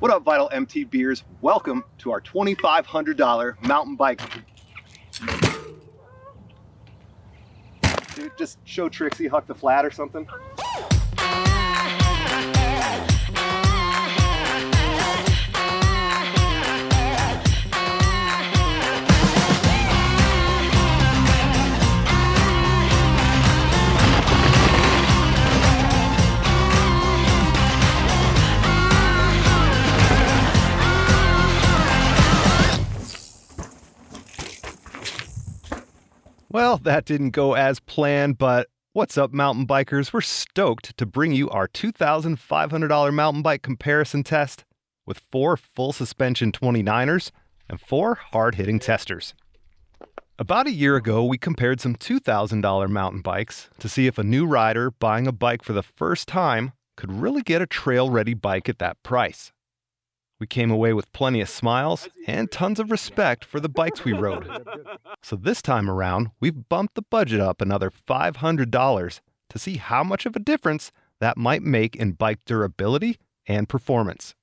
What up, Vital MT Beers? Welcome to our $2,500 mountain bike. Dude, just show Trixie Huck the flat or something. Well, that didn't go as planned, but what's up, mountain bikers? We're stoked to bring you our $2,500 mountain bike comparison test with 4 full suspension 29ers and 4 hard-hitting testers. About a year ago, we compared some $2,000 mountain bikes to see if a new rider buying a bike for the first time could really get a trail-ready bike at that price. We came away with plenty of smiles and tons of respect for the bikes we rode. So this time around, we've bumped the budget up another $500 to see how much of a difference that might make in bike durability and performance.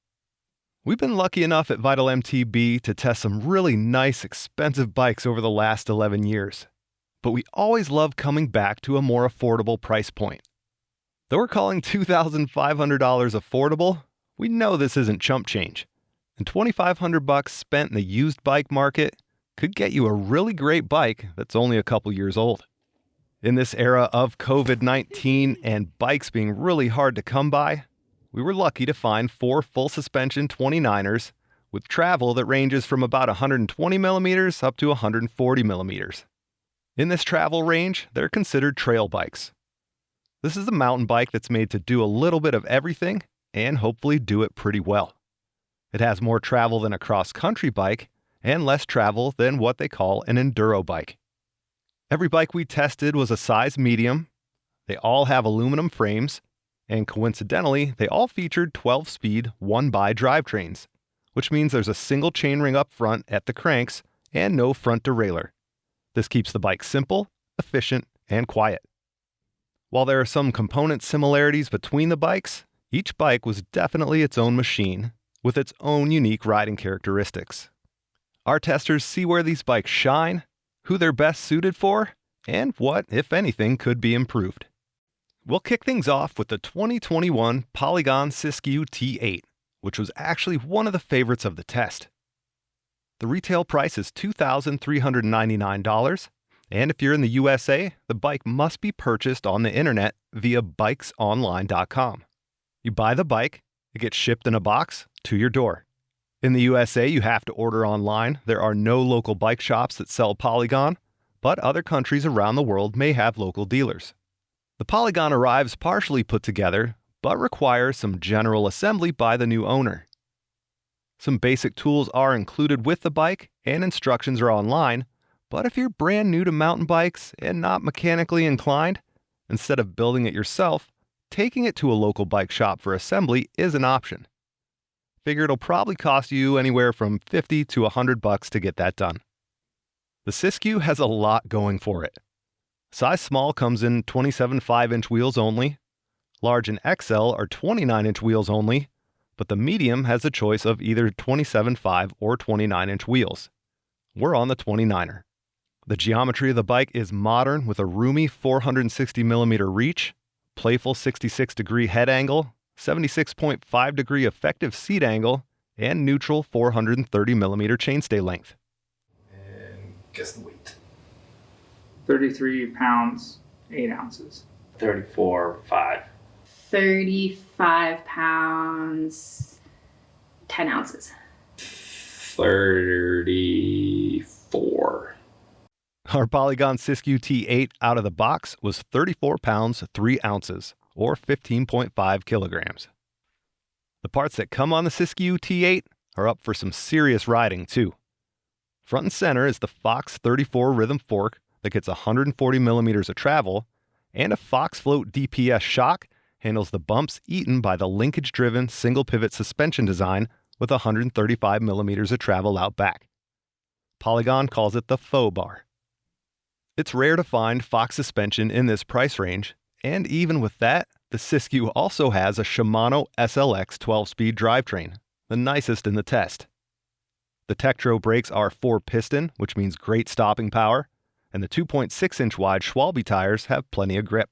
We've been lucky enough at Vital MTB to test some really nice, expensive bikes over the last 11 years. But we always love coming back to a more affordable price point. Though we're calling $2,500 affordable, we know this isn't chump change, and $2,500 spent in the used bike market could get you a really great bike that's only a couple years old. In this era of COVID-19 and bikes being really hard to come by, we were lucky to find 4 full suspension 29ers with travel that ranges from about 120 millimeters up to 140 millimeters. In this travel range, they're considered trail bikes. This is a mountain bike that's made to do a little bit of everything and hopefully do it pretty well. It has more travel than a cross-country bike and less travel than what they call an enduro bike. Every bike we tested was a size medium. They all have aluminum frames, and coincidentally, they all featured 12-speed 1x drivetrains, which means there's a single chainring up front at the cranks and no front derailleur. This keeps the bike simple, efficient, and quiet. While there are some component similarities between the bikes, each bike was definitely its own machine, with its own unique riding characteristics. Our testers see where these bikes shine, who they're best suited for, and what, if anything, could be improved. We'll kick things off with the 2021 Polygon Siskiu T8, which was actually one of the favorites of the test. The retail price is $2,399, and if you're in the USA, the bike must be purchased on the internet via bikesonline.com. You buy the bike, it gets shipped in a box to your door. In the USA, you have to order online. There are no local bike shops that sell Polygon, but other countries around the world may have local dealers. The Polygon arrives partially put together, but requires some general assembly by the new owner. Some basic tools are included with the bike, and instructions are online, but if you're brand new to mountain bikes and not mechanically inclined, instead of building it yourself, taking it to a local bike shop for assembly is an option. Figure it'll probably cost you anywhere from $50 to $100 to get that done. The Siskiu has a lot going for it. Size small comes in 27 5-inch wheels only. Large and XL are 29-inch wheels only, but the medium has a choice of either 27 5 or 29-inch wheels. We're on the 29er. The geometry of the bike is modern with a roomy 460 millimeter reach, playful 66-degree head angle, 76.5 degree effective seat angle, and neutral 430 millimeter chainstay length. And guess the weight. 33 pounds, 8 ounces. 34.5. 35 pounds, 10 ounces. 34. Our Polygon Siskiu T8 out of the box was 34 pounds, 3 ounces, or 15.5 kilograms. The parts that come on the Siskiu T8 are up for some serious riding too. Front and center is the Fox 34 rhythm fork that gets 140 millimeters of travel, and a Fox Float DPS shock handles the bumps eaten by the linkage-driven single-pivot suspension design with 135 millimeters of travel out back. Polygon calls it the faux bar. It's rare to find Fox suspension in this price range, and even with that, the Siskiu also has a Shimano SLX 12-speed drivetrain, the nicest in the test. The Tektro brakes are 4-piston, which means great stopping power, and the 2.6-inch wide Schwalbe tires have plenty of grip.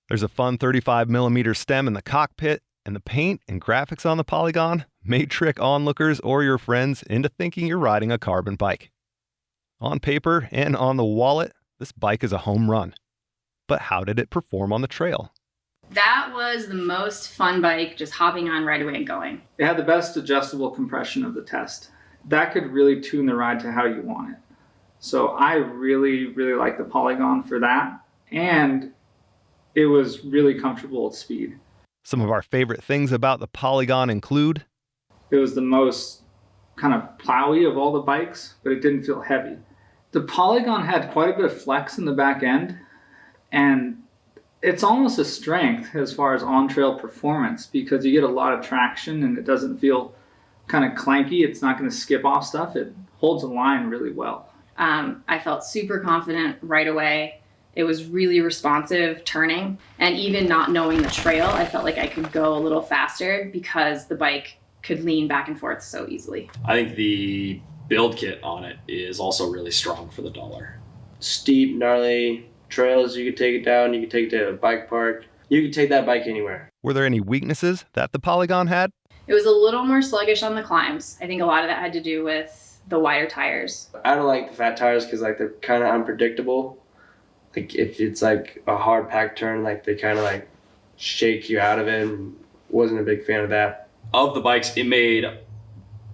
There's a fun 35mm stem in the cockpit, and the paint and graphics on the Polygon may trick onlookers or your friends into thinking you're riding a carbon bike. On paper and on the wallet, this bike is a home run. But how did it perform on the trail? That was the most fun bike, just hopping on right away and going. It had the best adjustable compression of the test. That could really tune the ride to how you want it. So I really, really like the Polygon for that. And it was really comfortable at speed. Some of our favorite things about the Polygon include: It was the most kind of plowy of all the bikes, but it didn't feel heavy. The Polygon had quite a bit of flex in the back end, and it's almost a strength as far as on-trail performance because you get a lot of traction and it doesn't feel kind of clanky. It's not going to skip off stuff. It holds a line really well. I felt super confident right away. It was really responsive turning, and even not knowing the trail, I felt like I could go a little faster because the bike could lean back and forth so easily. I think the build kit on it is also really strong for the dollar. Steep, gnarly trails, you could take it down, you could take it to a bike park. You could take that bike anywhere. Were there any weaknesses that the Polygon had? It was a little more sluggish on the climbs. I think a lot of that had to do with the wider tires. I don't like the fat tires because they're kind of unpredictable. Like if it's like a hard pack turn, like they kind of shake you out of it. And wasn't a big fan of that. Of the bikes, it made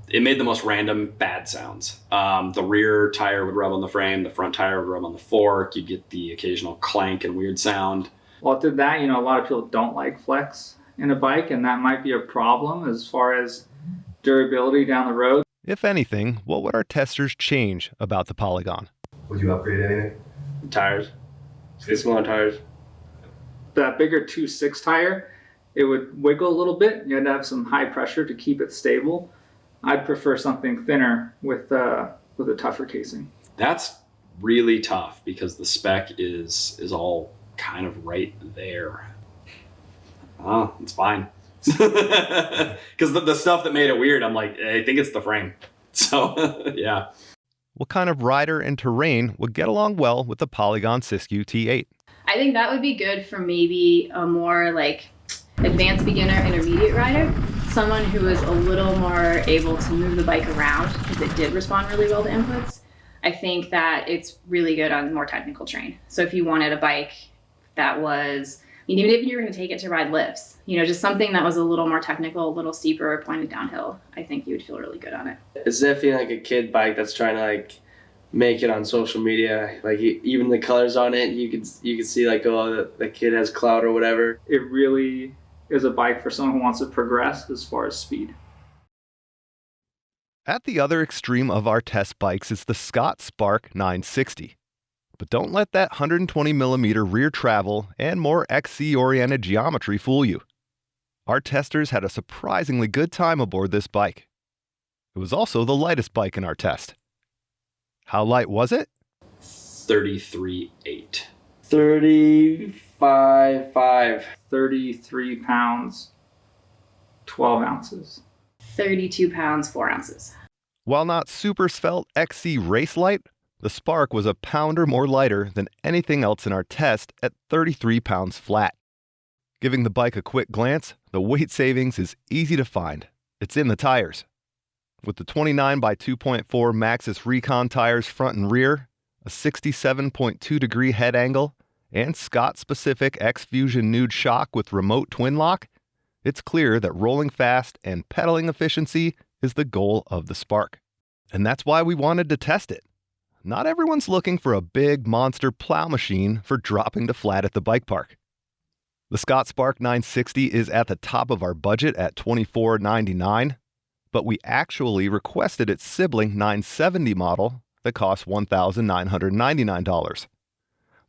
the most random bad sounds. The rear tire would rub on the frame, the front tire would rub on the fork, you'd get the occasional clank and weird sound. Well, it did that, a lot of people don't like flex in a bike, and that might be a problem as far as durability down the road. If anything, what would our testers change about the Polygon? Would you upgrade anything? Tires. Get smaller tires. That bigger 2.6 tire, it would wiggle a little bit. You had to have some high pressure to keep it stable. I'd prefer something thinner with a tougher casing. That's really tough because the spec is all kind of right there. Oh, it's fine. Because the stuff that made it weird, I'm like, I think it's the frame. So, yeah. What kind of rider and terrain would get along well with the Polygon Siskiu T8? I think that would be good for maybe a more advanced beginner, intermediate rider. Someone who is a little more able to move the bike around because it did respond really well to inputs. I think that it's really good on more technical terrain. So if you wanted a bike that was, even if you were going to take it to ride lifts, just something that was a little more technical, a little steeper, pointed downhill, I think you would feel really good on it. It's definitely like a kid bike that's trying to make it on social media. Even the colors on it, you could see the kid has clout or whatever. It really is a bike for someone who wants to progress as far as speed. At the other extreme of our test bikes is the Scott Spark 960. But don't let that 120mm rear travel and more XC-oriented geometry fool you. Our testers had a surprisingly good time aboard this bike. It was also the lightest bike in our test. How light was it? 33.8. 35.5. 33 pounds, 12 ounces. 32 pounds, 4 ounces. While not super svelte XC race light, the Spark was a pounder more lighter than anything else in our test at 33 pounds flat. Giving the bike a quick glance, the weight savings is easy to find. It's in the tires. With the 29 by 2.4 Maxxis Recon tires front and rear, a 67.2 degree head angle, and Scott-specific X-Fusion Nude shock with remote twin lock, it's clear that rolling fast and pedaling efficiency is the goal of the Spark. And that's why we wanted to test it. Not everyone's looking for a big monster plow machine for dropping to flat at the bike park. The Scott Spark 960 is at the top of our budget at $24.99, but we actually requested its sibling 970 model that costs $1,999.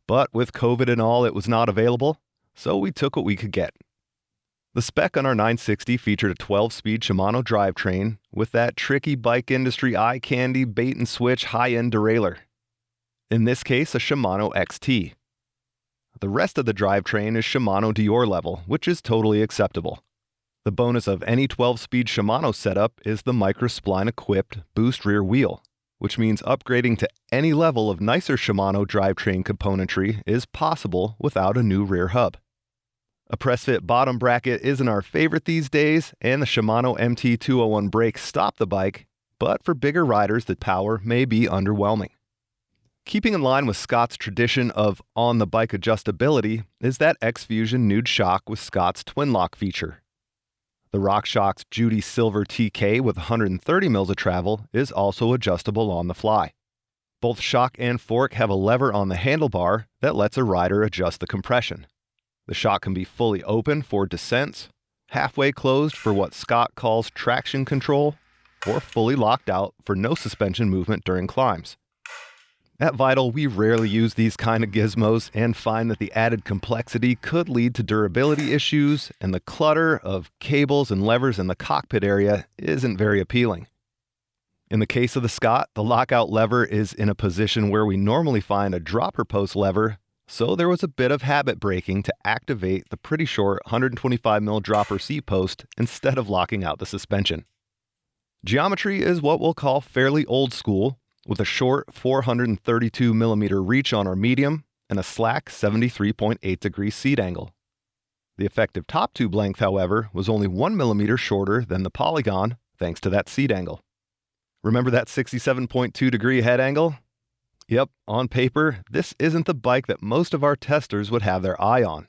But with COVID and all, it was not available, so we took what we could get. The spec on our 960 featured a 12-speed Shimano drivetrain with that tricky bike industry eye candy bait and switch high-end derailleur. In this case, a Shimano XT. The rest of the drivetrain is Shimano Dior level, which is totally acceptable. The bonus of any 12-speed Shimano setup is the microspline-equipped boost rear wheel, which means upgrading to any level of nicer Shimano drivetrain componentry is possible without a new rear hub. A press-fit bottom bracket isn't our favorite these days, and the Shimano MT201 brakes stop the bike, but for bigger riders, the power may be underwhelming. Keeping in line with Scott's tradition of on-the-bike adjustability is that X-Fusion Nude shock with Scott's twin lock feature. The RockShox Judy Silver TK with 130 mils of travel is also adjustable on the fly. Both shock and fork have a lever on the handlebar that lets a rider adjust the compression. The shock can be fully open for descents, halfway closed for what Scott calls traction control, or fully locked out for no suspension movement during climbs. At Vital, we rarely use these kind of gizmos and find that the added complexity could lead to durability issues, and the clutter of cables and levers in the cockpit area isn't very appealing. In the case of the Scott, the lockout lever is in a position where we normally find a dropper post lever, so there was a bit of habit breaking to activate the pretty short 125mm dropper seat post instead of locking out the suspension. Geometry is what we'll call fairly old school, with a short 432mm reach on our medium and a slack 73.8 degree seat angle. The effective top tube length, however, was only 1mm shorter than the Polygon thanks to that seat angle. Remember that 67.2 degree head angle? Yep, on paper, this isn't the bike that most of our testers would have their eye on.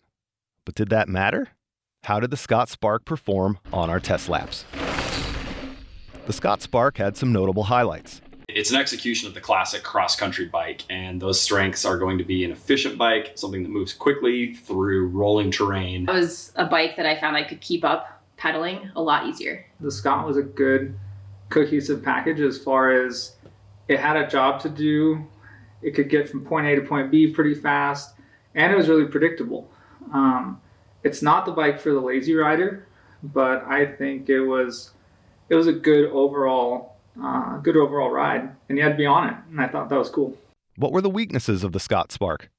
But did that matter? How did the Scott Spark perform on our test laps? The Scott Spark had some notable highlights. It's an execution of the classic cross-country bike, and those strengths are going to be an efficient bike, something that moves quickly through rolling terrain. It was a bike that I found I could keep up pedaling a lot easier. The Scott was a good cohesive package as far as it had a job to do. It could get from point A to point B pretty fast, and it was really predictable. It's not the bike for the lazy rider, but I think it was a good overall ride, and you had to be on it, and I thought that was cool. What were the weaknesses of the Scott Spark?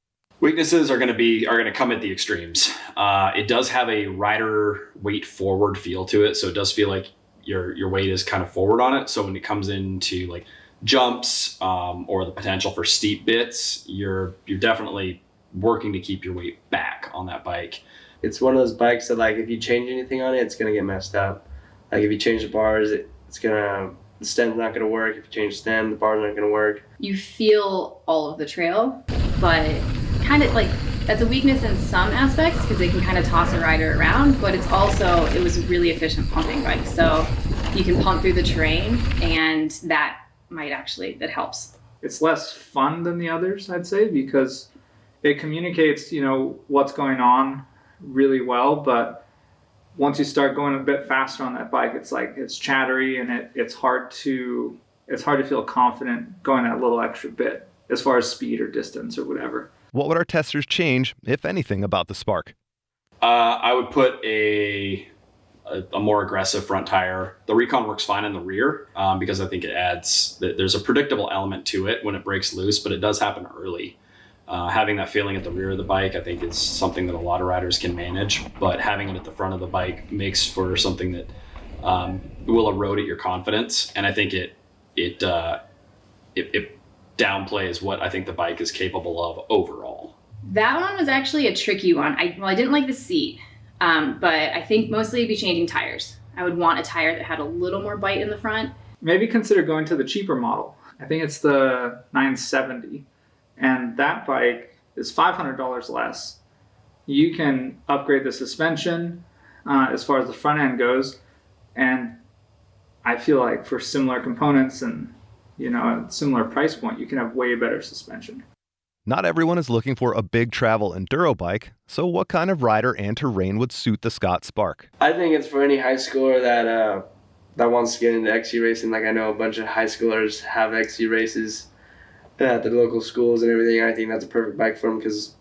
Weaknesses are going to come at the extremes. It does have a rider weight forward feel to it, so it does feel like your weight is kind of forward on it. So when it comes into like jumps or the potential for steep bits, you're definitely working to keep your weight back on that bike. It's one of those bikes that, like, if you change anything on it, it's gonna get messed up. Like, if you change the bars, the stem's not gonna work. If you change the stem, the bar's not gonna work. You feel all of the trail, but kind of like that's a weakness in some aspects because it can kind of toss a rider around, but it was a really efficient pumping bike. So you can pump through the terrain, and that helps. It's less fun than the others, I'd say, because it communicates, what's going on really well, but once you start going a bit faster on that bike, it's chattery, and it's hard to feel confident going that little extra bit as far as speed or distance or whatever. What would our testers change, if anything, about the Spark? I would put a more aggressive front tire. The Recon works fine in the rear because I think there's a predictable element to it when it breaks loose, but it does happen early. Having that feeling at the rear of the bike, I think, is something that a lot of riders can manage, but having it at the front of the bike makes for something that will erode at your confidence, and I think it downplays what I think the bike is capable of overall. That one was actually a tricky one. I didn't like the seat, but I think mostly it'd be changing tires. I would want a tire that had a little more bite in the front. Maybe consider going to the cheaper model. I think it's the 970. And that bike is $500 less. You can upgrade the suspension as far as the front end goes. And I feel like for similar components and, a similar price point, you can have way better suspension. Not everyone is looking for a big travel enduro bike, so what kind of rider and terrain would suit the Scott Spark? I think it's for any high schooler that wants to get into XC racing. Like, I know a bunch of high schoolers have XC races at the local schools and everything. I think that's a perfect bike for them because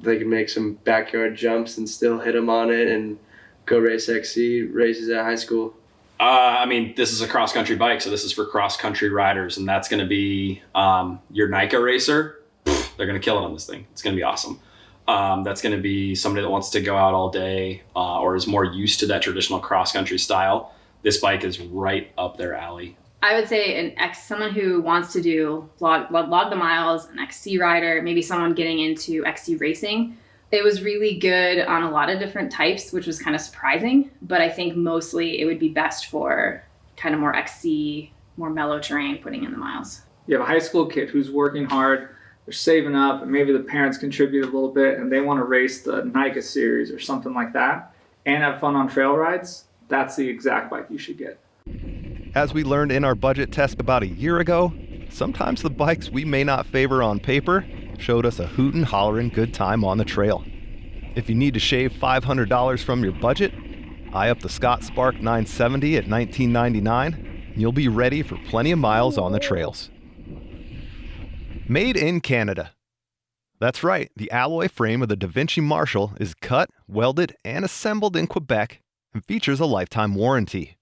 they can make some backyard jumps and still hit them on it and go race XC races at high school. This is a cross-country bike, so this is for cross-country riders, and that's going to be your NICA racer. They're going to kill it on this thing. It's going to be awesome. That's going to be somebody that wants to go out all day or is more used to that traditional cross-country style. This bike is right up their alley. I would say someone who wants to do log the miles, an XC rider, maybe someone getting into XC racing. It was really good on a lot of different types, which was kind of surprising. But I think mostly it would be best for kind of more XC, more mellow terrain, putting in the miles. You have a high school kid who's working hard, they're saving up, and maybe the parents contribute a little bit, and they want to race the NICA series or something like that, and have fun on trail rides. That's the exact bike you should get. As we learned in our budget test about a year ago, sometimes the bikes we may not favor on paper showed us a hootin' hollerin' good time on the trail. If you need to shave $500 from your budget, eye up the Scott Spark 970 at $19.99, and you'll be ready for plenty of miles on the trails. Made in Canada. That's right, the alloy frame of the Devinci Marshall is cut, welded, and assembled in Quebec and features a lifetime warranty.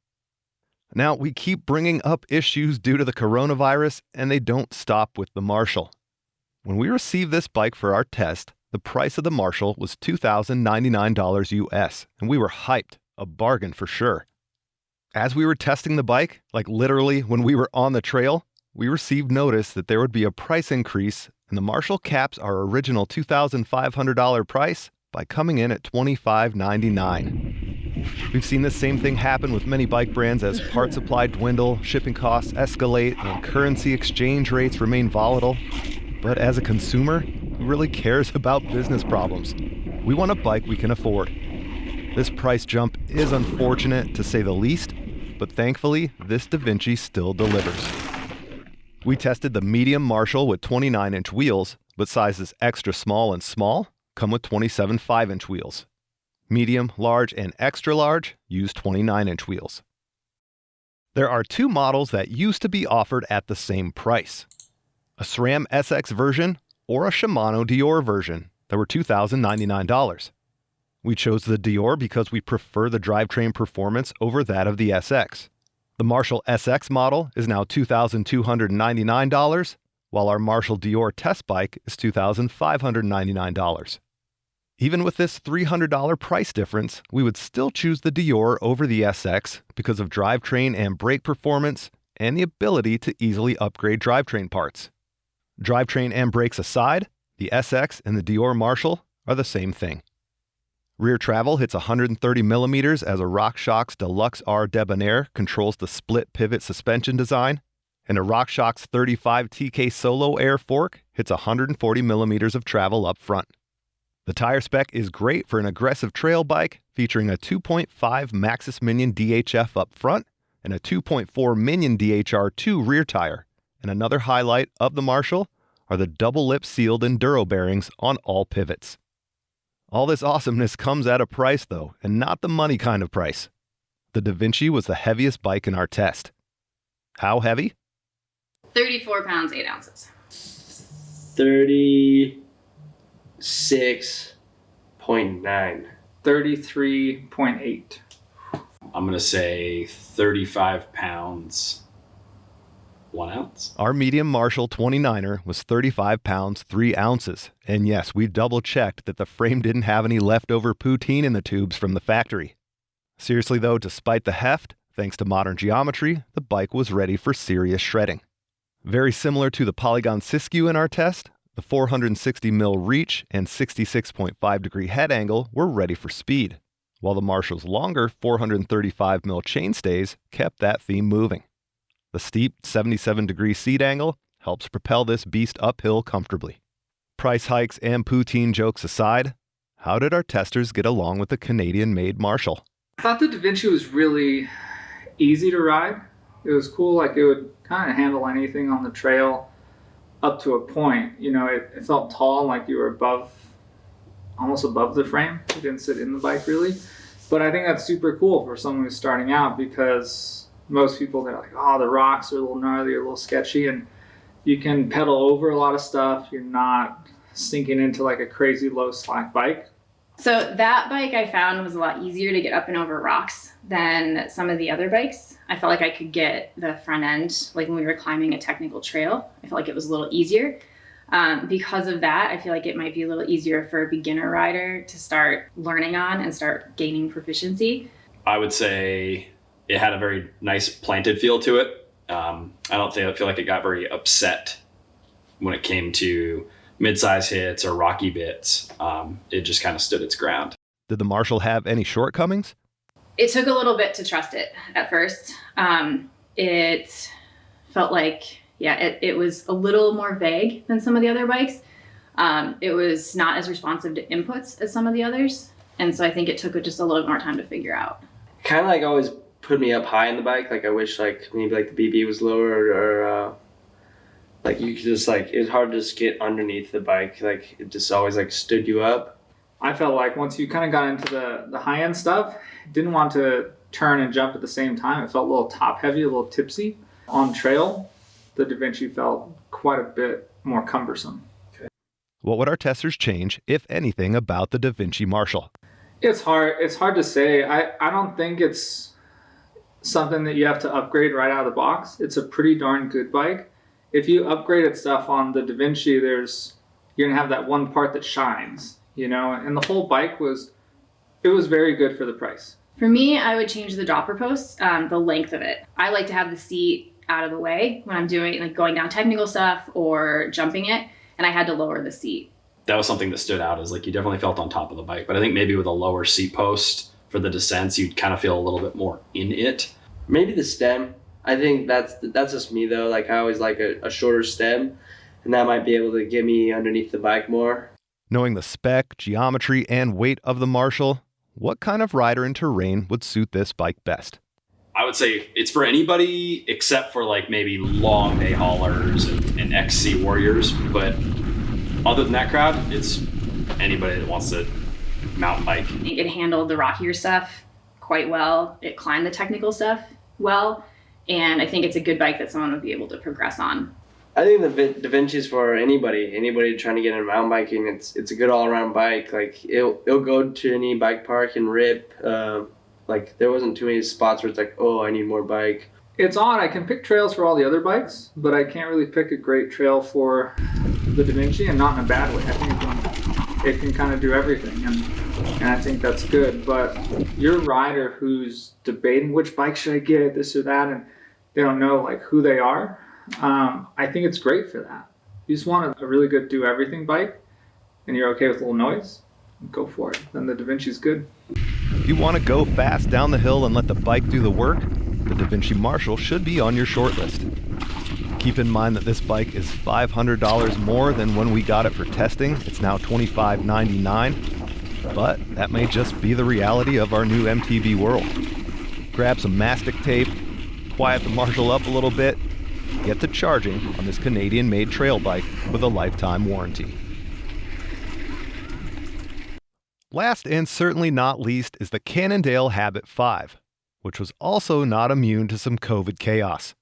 Now, we keep bringing up issues due to the coronavirus, and they don't stop with the Marshall. When we received this bike for our test, the price of the Marshall was $2,099 US, and we were hyped, a bargain for sure. As we were testing the bike, like literally when we were on the trail, we received notice that there would be a price increase, and the Marshall caps our original $2,500 price by coming in at $2,599. We've seen this same thing happen with many bike brands as part supply dwindle, shipping costs escalate, and currency exchange rates remain volatile. But as a consumer, who really cares about business problems? We want a bike we can afford. This price jump is unfortunate to say the least, but thankfully, this Devinci still delivers. We tested the medium Marshall with 29-inch wheels, but sizes extra small and small come with 27 5-inch wheels. Medium, large, and extra large use 29-inch wheels. There are two models that used to be offered at the same price. A SRAM SX version or a Shimano Dior version that were $2,099. We chose the Dior because we prefer the drivetrain performance over that of the SX. The Marshall SX model is now $2,299, while our Marshall Dior test bike is $2,599. Even with this $300 price difference, we would still choose the Dior over the SX because of drivetrain and brake performance and the ability to easily upgrade drivetrain parts. Drivetrain and brakes aside, the SX and the Dior Marshall are the same thing. Rear travel hits 130 millimeters as a RockShox Deluxe R Debonair controls the split pivot suspension design, and a RockShox 35 TK Solo Air fork hits 140 millimeters of travel up front. The tire spec is great for an aggressive trail bike, featuring a 2.5 Maxxis Minion DHF up front and a 2.4 Minion DHR2 rear tire. And another highlight of the Marshall are the double lip sealed enduro bearings on all pivots. All this awesomeness comes at a price though, and not the money kind of price. The Devinci was the heaviest bike in our test. How heavy? 34 pounds, 8 ounces. 36.9. 33.8. I'm going to say 35 pounds, 1 ounce. Our medium Marshall 29er was 35 pounds, 3 ounces. And yes, we double checked that the frame didn't have any leftover poutine in the tubes from the factory. Seriously though, despite the heft, thanks to modern geometry, the bike was ready for serious shredding. Very similar to the Polygon Siskiu in our test, the 460mm reach and 66.5 degree head angle were ready for speed, while the Marshall's longer 435mm chainstays kept that theme moving. The steep 77 degree seat angle helps propel this beast uphill comfortably. Price hikes and poutine jokes aside, how did our testers get along with the Canadian-made Marshall? I thought the Devinci was really easy to ride. It was cool, like it would kind of handle anything on the trail up to a point. You know, it felt tall, like you were almost above the frame. You didn't sit in the bike really. But I think that's super cool for someone who's starting out, because most people, they're like, oh, the rocks are a little gnarly, or a little sketchy, and you can pedal over a lot of stuff. You're not sinking into like a crazy low slack bike. So that bike I found was a lot easier to get up and over rocks than some of the other bikes. I felt like I could get the front end, like when we were climbing a technical trail, I felt like it was a little easier. Because of that, I feel like it might be a little easier for a beginner rider to start learning on and start gaining proficiency. I would say it had a very nice planted feel to it. I feel like it got very upset when it came to mid-size hits or rocky bits. It just kind of stood its ground. Did the Marshall have any shortcomings? It took a little bit to trust it at first. It felt like, it was a little more vague than some of the other bikes. It was not as responsive to inputs as some of the others. And so I think it took just a little bit more time to figure out. Kind of like always put me up high in the bike. Like I wish like maybe like the BB was lower or like you could just like, it was hard to just get underneath the bike. Like it just always like stood you up. I felt like once you kind of got into the high-end stuff, didn't want to turn and jump at the same time. It felt a little top-heavy, a little tipsy. On trail, the Devinci felt quite a bit more cumbersome. What would our testers change, if anything, about the Devinci Marshall? It's hard to say. I don't think it's something that you have to upgrade right out of the box. It's a pretty darn good bike. If you upgraded stuff on the Devinci, you're going to have that one part that shines. And the whole bike was very good for the price. For me, I would change the dropper post, the length of it. I like to have the seat out of the way when I'm doing like going down technical stuff or jumping it, and I had to lower the seat. That was something that stood out, is like you definitely felt on top of the bike, but I think maybe with a lower seat post for the descents, you'd kind of feel a little bit more in it. Maybe the stem. I think that's just me though. Like I always like a shorter stem, and that might be able to get me underneath the bike more. Knowing the spec, geometry, and weight of the Marshall, what kind of rider and terrain would suit this bike best? I would say it's for anybody except for like maybe long day haulers and XC warriors. But other than that crowd, it's anybody that wants to mountain bike. I think it handled the rockier stuff quite well. It climbed the technical stuff well. And I think it's a good bike that someone would be able to progress on. I think the Devinci is for anybody trying to get into mountain biking. It's a good all-around bike. Like it'll go to any bike park and rip. Like there wasn't too many spots where it's like, oh, I need more bike. It's odd. I can pick trails for all the other bikes, but I can't really pick a great trail for the Devinci, and not in a bad way. I think it can kind of do everything, and I think that's good. But your rider who's debating which bike should I get, this or that, and they don't know like who they are, I think it's great for that. You just want a really good do everything bike, and you're okay with a little noise, go for it. Then the Devinci's good. If you want to go fast down the hill and let the bike do the work, the Devinci Marshall should be on your short list. Keep in mind that this bike is $500 more than when we got it for testing. It's now $25.99, but that may just be the reality of our new MTB world. Grab some mastic tape, quiet the Marshall up a little bit, get to charging on this Canadian-made trail bike with a lifetime warranty. Last and certainly not least is the Cannondale Habit 5, which was also not immune to some COVID chaos.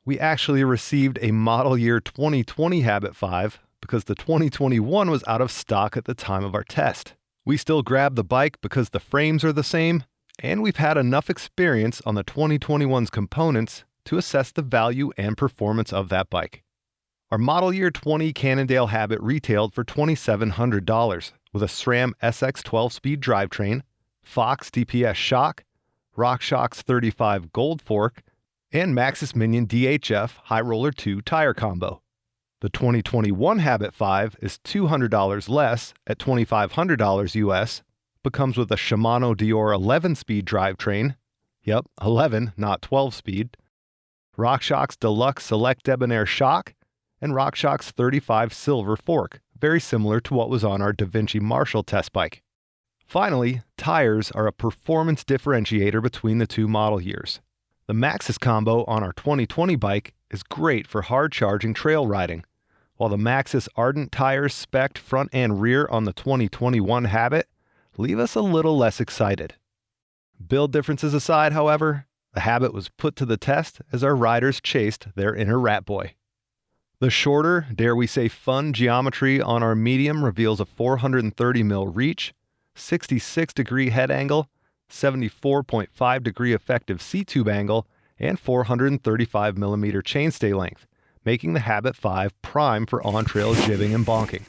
We actually received a model year 2020 Habit 5 because the 2021 was out of stock at the time of our test. We still grabbed the bike because the frames are the same, and we've had enough experience on the 2021's components to assess the value and performance of that bike. Our model year 20 Cannondale Habit retailed for $2,700 with a SRAM SX 12-speed drivetrain, Fox DPS shock, RockShox 35 Gold Fork, and Maxxis Minion DHF High Roller 2 tire combo. The 2021 Habit 5 is $200 less at $2,500 US, but comes with a Shimano Dior 11-speed drivetrain, yep, 11, not 12-speed, RockShox Deluxe Select Debonair shock, and RockShox 35 Silver Fork, very similar to what was on our Devinci Marshall test bike. Finally, tires are a performance differentiator between the two model years. The Maxxis combo on our 2020 bike is great for hard-charging trail riding, while the Maxxis Ardent tires spec'd front and rear on the 2021 Habit leave us a little less excited. Build differences aside, however, the Habit was put to the test as our riders chased their inner rat boy. The shorter, dare we say fun geometry on our medium reveals a 430mm reach, 66-degree head angle, 74.5-degree effective seat tube angle, and 435mm chainstay length, making the Habit 5 prime for on-trail jibbing and bonking.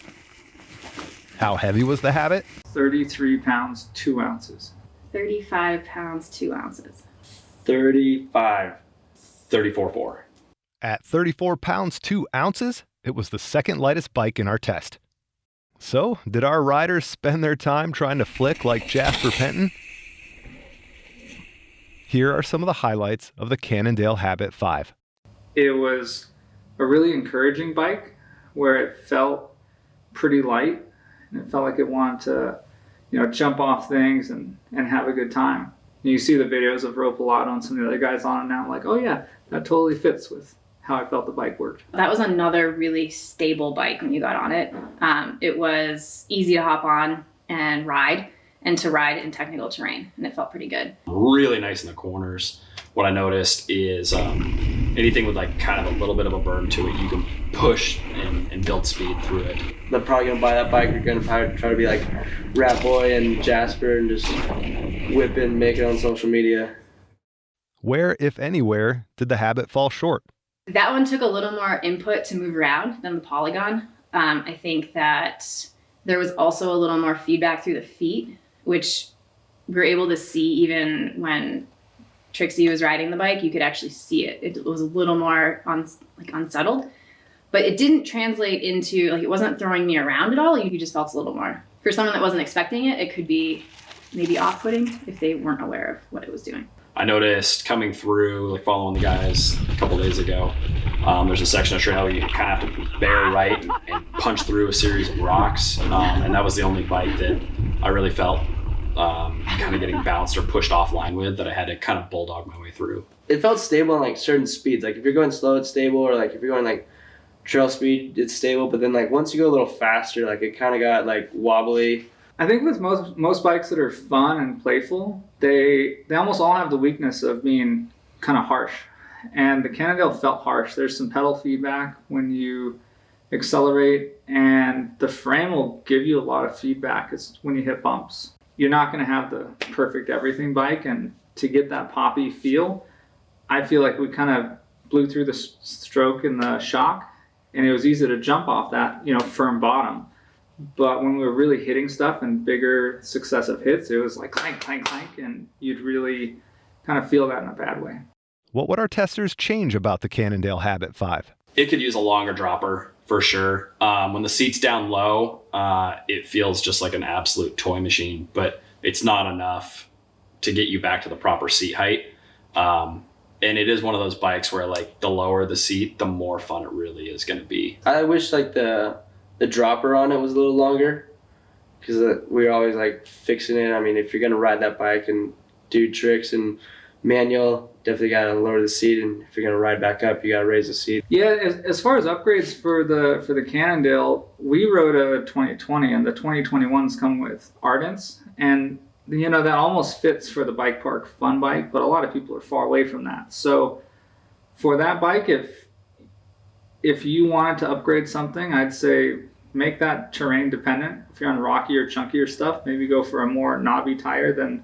How heavy was the Habit? 33 pounds, 2 ounces. 35 pounds, 2 ounces. 35. 34.4. At 34 pounds, 2 ounces, it was the second lightest bike in our test. So, did our riders spend their time trying to flick like Jasper Penton? Here are some of the highlights of the Cannondale Habit 5. It was a really encouraging bike where it felt pretty light and it felt like it wanted to, jump off things and have a good time. And you see the videos of Ropalato and some of the other guys on it now, like, oh yeah, that totally fits with how I felt the bike worked. That was another really stable bike when you got on it. It was easy to hop on and ride, and to ride in technical terrain, and it felt pretty good. Really nice in the corners. What I noticed is anything with like kind of a little bit of a burn to it, you can push and build speed through it. They're probably gonna buy that bike. You're gonna probably try to be like Rat Boy and Jasper and just whip it and make it on social media. Where, if anywhere, did the Habit fall short? That one took a little more input to move around than the Polygon. I think that there was also a little more feedback through the feet, which we were able to see even when Trixie was riding the bike. You could actually see it. It was a little more unsettled, but it didn't translate into, it wasn't throwing me around at all. You just felt a little more. For someone that wasn't expecting it, it could be maybe off-putting if they weren't aware of what it was doing. I noticed coming through, following the guys a couple days ago, there's a section of trail where you kind of have to bear right and punch through a series of rocks. And that was the only bike that I really felt kind of getting bounced or pushed offline with, that I had to kind of bulldog my way through. It felt stable on certain speeds. If you're going slow, it's stable, or if you're going trail speed, it's stable. But then once you go a little faster, it kind of got wobbly. I think with most bikes that are fun and playful, they almost all have the weakness of being kind of harsh. And the Cannondale felt harsh. There's some pedal feedback when you accelerate, and the frame will give you a lot of feedback when you hit bumps. You're not going to have the perfect everything bike, and to get that poppy feel, I feel like we kind of blew through the stroke and the shock, and it was easy to jump off that, firm bottom. But when we were really hitting stuff and bigger successive hits, it was clank, clank, clank, and you'd really kind of feel that in a bad way. What would our testers change about the Cannondale Habit 5? It could use a longer dropper for sure. When the seat's down low, it feels just like an absolute toy machine, but it's not enough to get you back to the proper seat height. And it is one of those bikes where the lower the seat, the more fun it really is going to be. I wish the dropper on it was a little longer, because we were always fixing it. I mean, if you're going to ride that bike and do tricks and manual, definitely got to lower the seat, and if you're going to ride back up, you got to raise the seat. Yeah, as far as upgrades for the Cannondale, we rode a 2020, and the 2021s come with Ardents, and that almost fits for the bike park fun bike, but a lot of people are far away from that. So for that bike, if you wanted to upgrade something, I'd say make that terrain dependent. If you're on rocky or chunkier stuff, maybe go for a more knobby tire than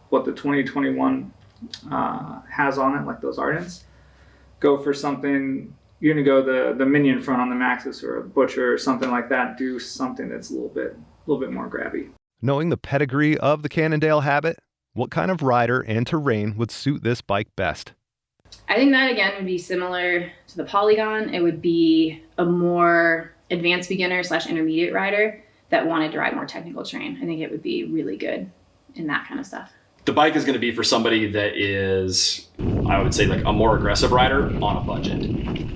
what the 2021 has on it, like those Ardents. Go for something, you're gonna go the Minion front on the Maxxis or a Butcher or something like that. Do something that's a little bit more grabby. Knowing the pedigree of the Cannondale Habit, what kind of rider and terrain would suit this bike best? I think that again would be similar to the Polygon. It would be a more advanced beginner / intermediate rider that wanted to ride more technical terrain. I think it would be really good in that kind of stuff. The bike is going to be for somebody that is, I would say, a more aggressive rider on a budget.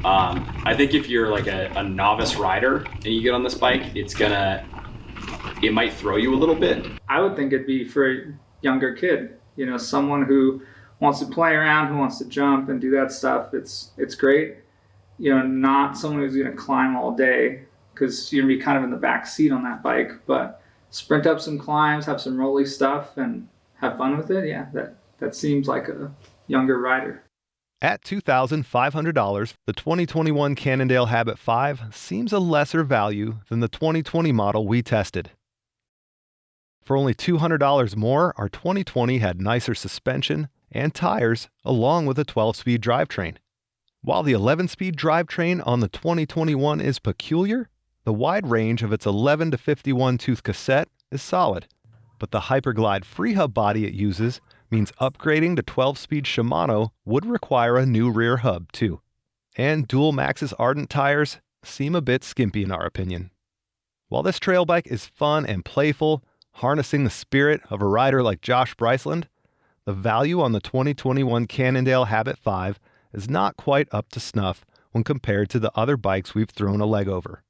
I think if you're a novice rider and you get on this bike, it might throw you a little bit. I would think it'd be for a younger kid, someone who wants to play around, who wants to jump and do that stuff. It's great. Not someone who's going to climb all day, because you're going to be kind of in the back seat on that bike, but sprint up some climbs, have some rolly stuff, and have fun with it. Yeah, that seems like a younger rider. At $2,500, the 2021 Cannondale Habit 5 seems a lesser value than the 2020 model we tested. For only $200 more, our 2020 had nicer suspension and tires, along with a 12-speed drivetrain. While the 11-speed drivetrain on the 2021 is peculiar, the wide range of its 11 to 51 tooth cassette is solid. But the Hyperglide freehub body it uses means upgrading to 12-speed Shimano would require a new rear hub too. And Dual Maxxis Ardent tires seem a bit skimpy in our opinion. While this trail bike is fun and playful, harnessing the spirit of a rider like Josh Bryceland, the value on the 2021 Cannondale Habit 5 is not quite up to snuff when compared to the other bikes we've thrown a leg over.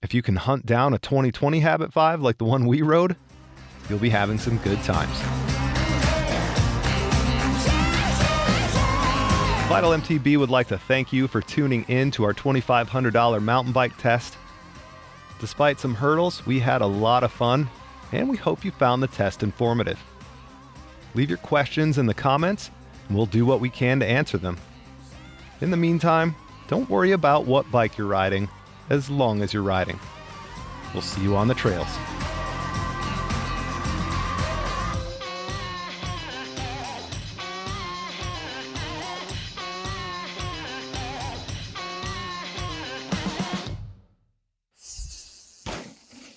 If you can hunt down a 2020 Habit 5 like the one we rode, you'll be having some good times. Vital MTB would like to thank you for tuning in to our $2,500 mountain bike test. Despite some hurdles, we had a lot of fun, and we hope you found the test informative. Leave your questions in the comments, and we'll do what we can to answer them. In the meantime, don't worry about what bike you're riding, as long as you're riding. We'll see you on the trails.